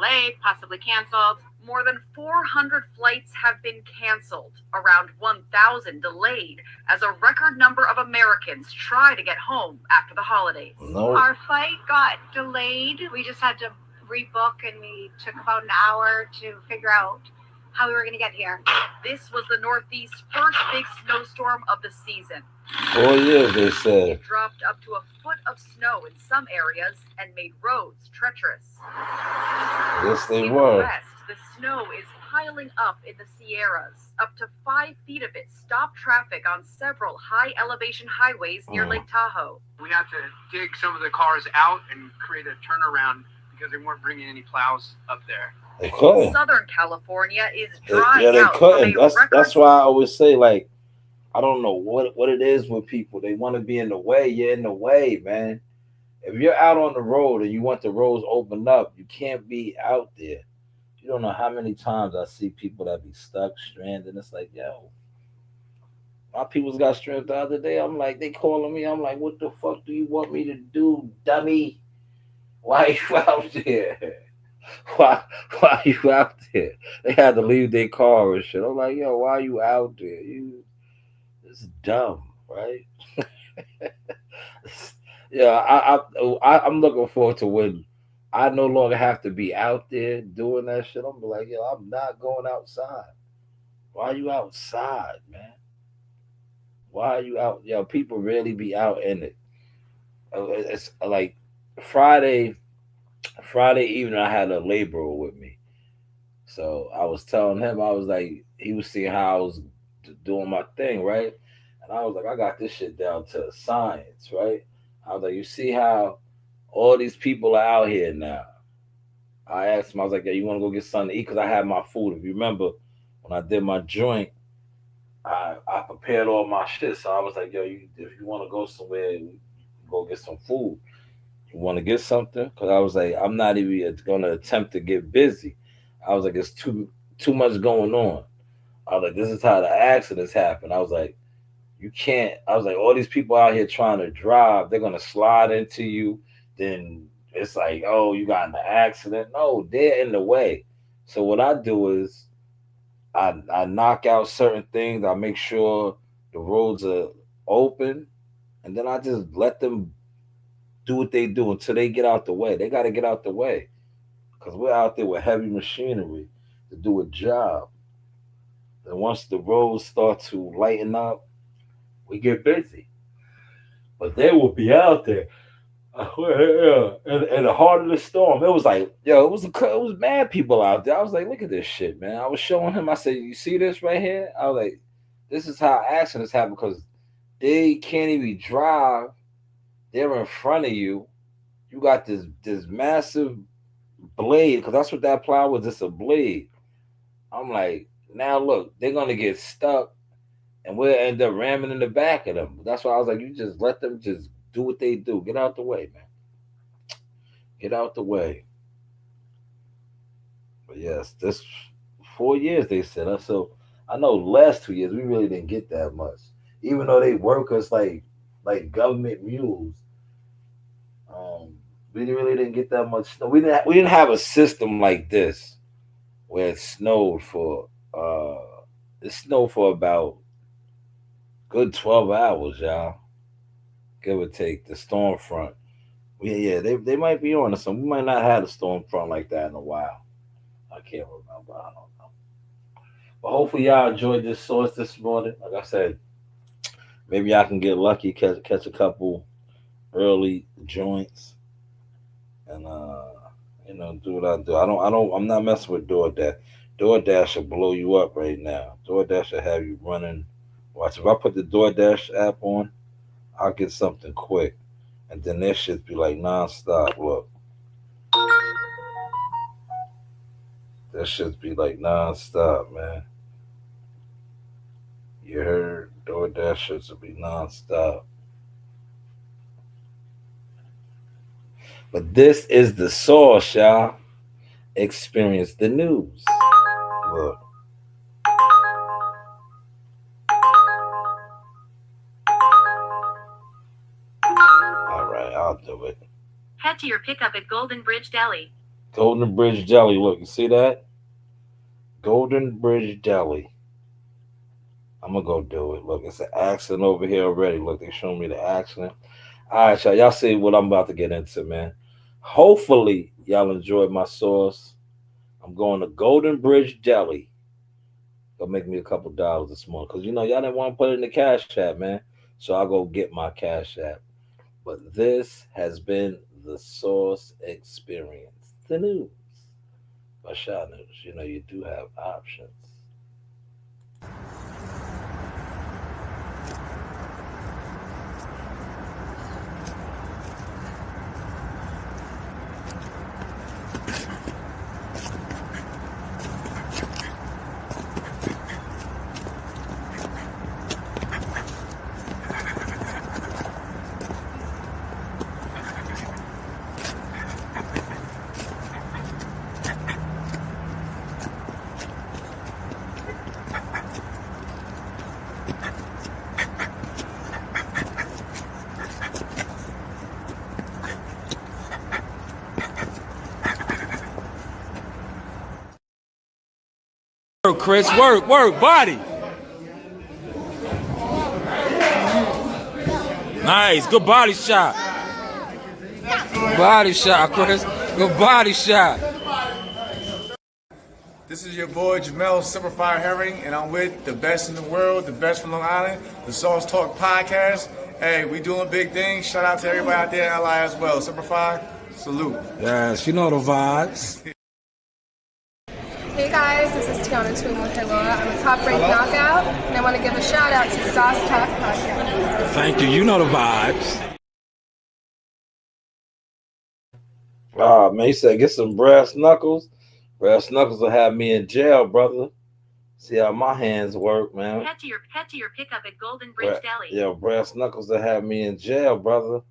possibly canceled. More than 400 flights have been canceled, around 1,000 delayed, as a record number of Americans try to get home after the holidays. No. Our flight got delayed. We just had to rebook, and we took about an hour to figure out how we were going to get here. This was the Northeast's first big snowstorm of the season. 4 years, they said. It dropped up to a foot of snow in some areas and made roads treacherous. Yes, they in were. The West, the snow is piling up in the Sierras. Up to 5 feet of it stopped traffic on several high elevation highways near Lake Tahoe. We had to dig some of the cars out and create a turnaround because they weren't bringing any plows up there. They couldn't. Southern California is drying they out. couldn't. That's why I always say, like, I don't know what it is with people. They want to be in the way. You're in the way, man. If you're out on the road and you want the roads opened up, you can't be out there. You don't know how many times I see people that be stuck, stranded. It's like, yo, my people's got stranded the other day. I'm like, they calling me. I'm like, what the fuck do you want me to do, dummy? Why you out there? Why you out there? They had to leave their car and shit. I'm like, yo, why are you out there? It's dumb, right? Yeah, I'm looking forward to when I no longer have to be out there doing that shit. I'm like, yo, I'm not going outside. Why are you outside, man? Why are you out? Yo, people really be out in it. It's like Friday evening, I had a laborer with me. So I was telling him, I was like, he was seeing how I was doing my thing, right? And I was like, I got this shit down to science, right? I was like, you see how all these people are out here now? I asked him, I was like, yeah, you want to go get something to eat? Because I had my food. If you remember, when I did my joint, I prepared all my shit. So I was like, yo, if you want to go somewhere, go get some food. You want to get something? Because I was like, I'm not even going to attempt to get busy. I was like, it's too much going on. I was like, this is how the accidents happen. I was like, you can't. I was like, all these people out here trying to drive, they're going to slide into you. Then it's like, oh, you got in an accident. No, they're in the way. So what I do is I knock out certain things. I make sure the roads are open, and then I just let them do what they do until they get out the way. They got to get out the way because we're out there with heavy machinery to do a job. And once the roads start to lighten up, we get busy. But they will be out there. In the heart of the storm, it was like, yo, it was mad people out there. I was like, look at this shit, man. I was showing him. I said, you see this right here? I was like, this is how accidents happen because they can't even drive. They're in front of you. You got this massive blade because that's what that plow was. It's a blade. I'm like, now look, they're gonna get stuck, and we'll end up ramming in the back of them. That's why I was like, you just let them just do what they do. Get out the way, man. Get out the way. But yes, this 4 years they said. So I know last 2 years we really didn't get that much, even though they work us like government mules. We really didn't get that much snow. We didn't have a system like this where it snowed for about good 12 hours, y'all. Give or take the storm front. They might be on to some. We might not have a storm front like that in a while. I can't remember. I don't know. But hopefully y'all enjoyed this source this morning. Like I said, maybe I can get lucky, catch a couple early joints, and do what I do. I'm not messing with DoorDash. DoorDash will blow you up right now. DoorDash will have you running. Watch, if I put the DoorDash app on, I'll get something quick. And then that shit be like nonstop. Look. That shit be like nonstop, man. You heard? DoorDash shits will be nonstop. But this is the source, y'all. Experience the news. Look. All right, I'll do it. Head to your pickup at Golden Bridge Deli. Golden Bridge Deli. Look, you see that? Golden Bridge Deli. I'm going to go do it. Look, it's an accident over here already. Look, they showing me the accident. All right, y'all see what I'm about to get into, man. Hopefully, y'all enjoyed my sauce. I'm going to Golden Bridge Deli. Gonna make me a couple dollars this morning. Because, y'all didn't want to put it in the Cash App, man. So I'll go get my Cash App. But this has been the Sauce Experience. The news. By Shanewz. You do have options. Chris, work, body. Nice, good body shot. Body shot, Chris. Good body shot. This is your boy Jamel Simplified Herring, and I'm with the best in the world, the best from Long Island, the Sauce Talk Podcast. Hey, we doing big things. Shout out to everybody out there in LI as well. Simplified, salute. Yes, you know the vibes. Hey guys, this is Tiana Tuimuhelua. I'm a top ranked knockout, and I want to give a shout out to Sauce Talk Podcast. Thank you. You know the vibes. Man, he said get some brass knuckles. Brass knuckles will have me in jail, brother. See how my hands work, man. Head to your pickup at Golden Bridge Deli. Brass knuckles will have me in jail, brother.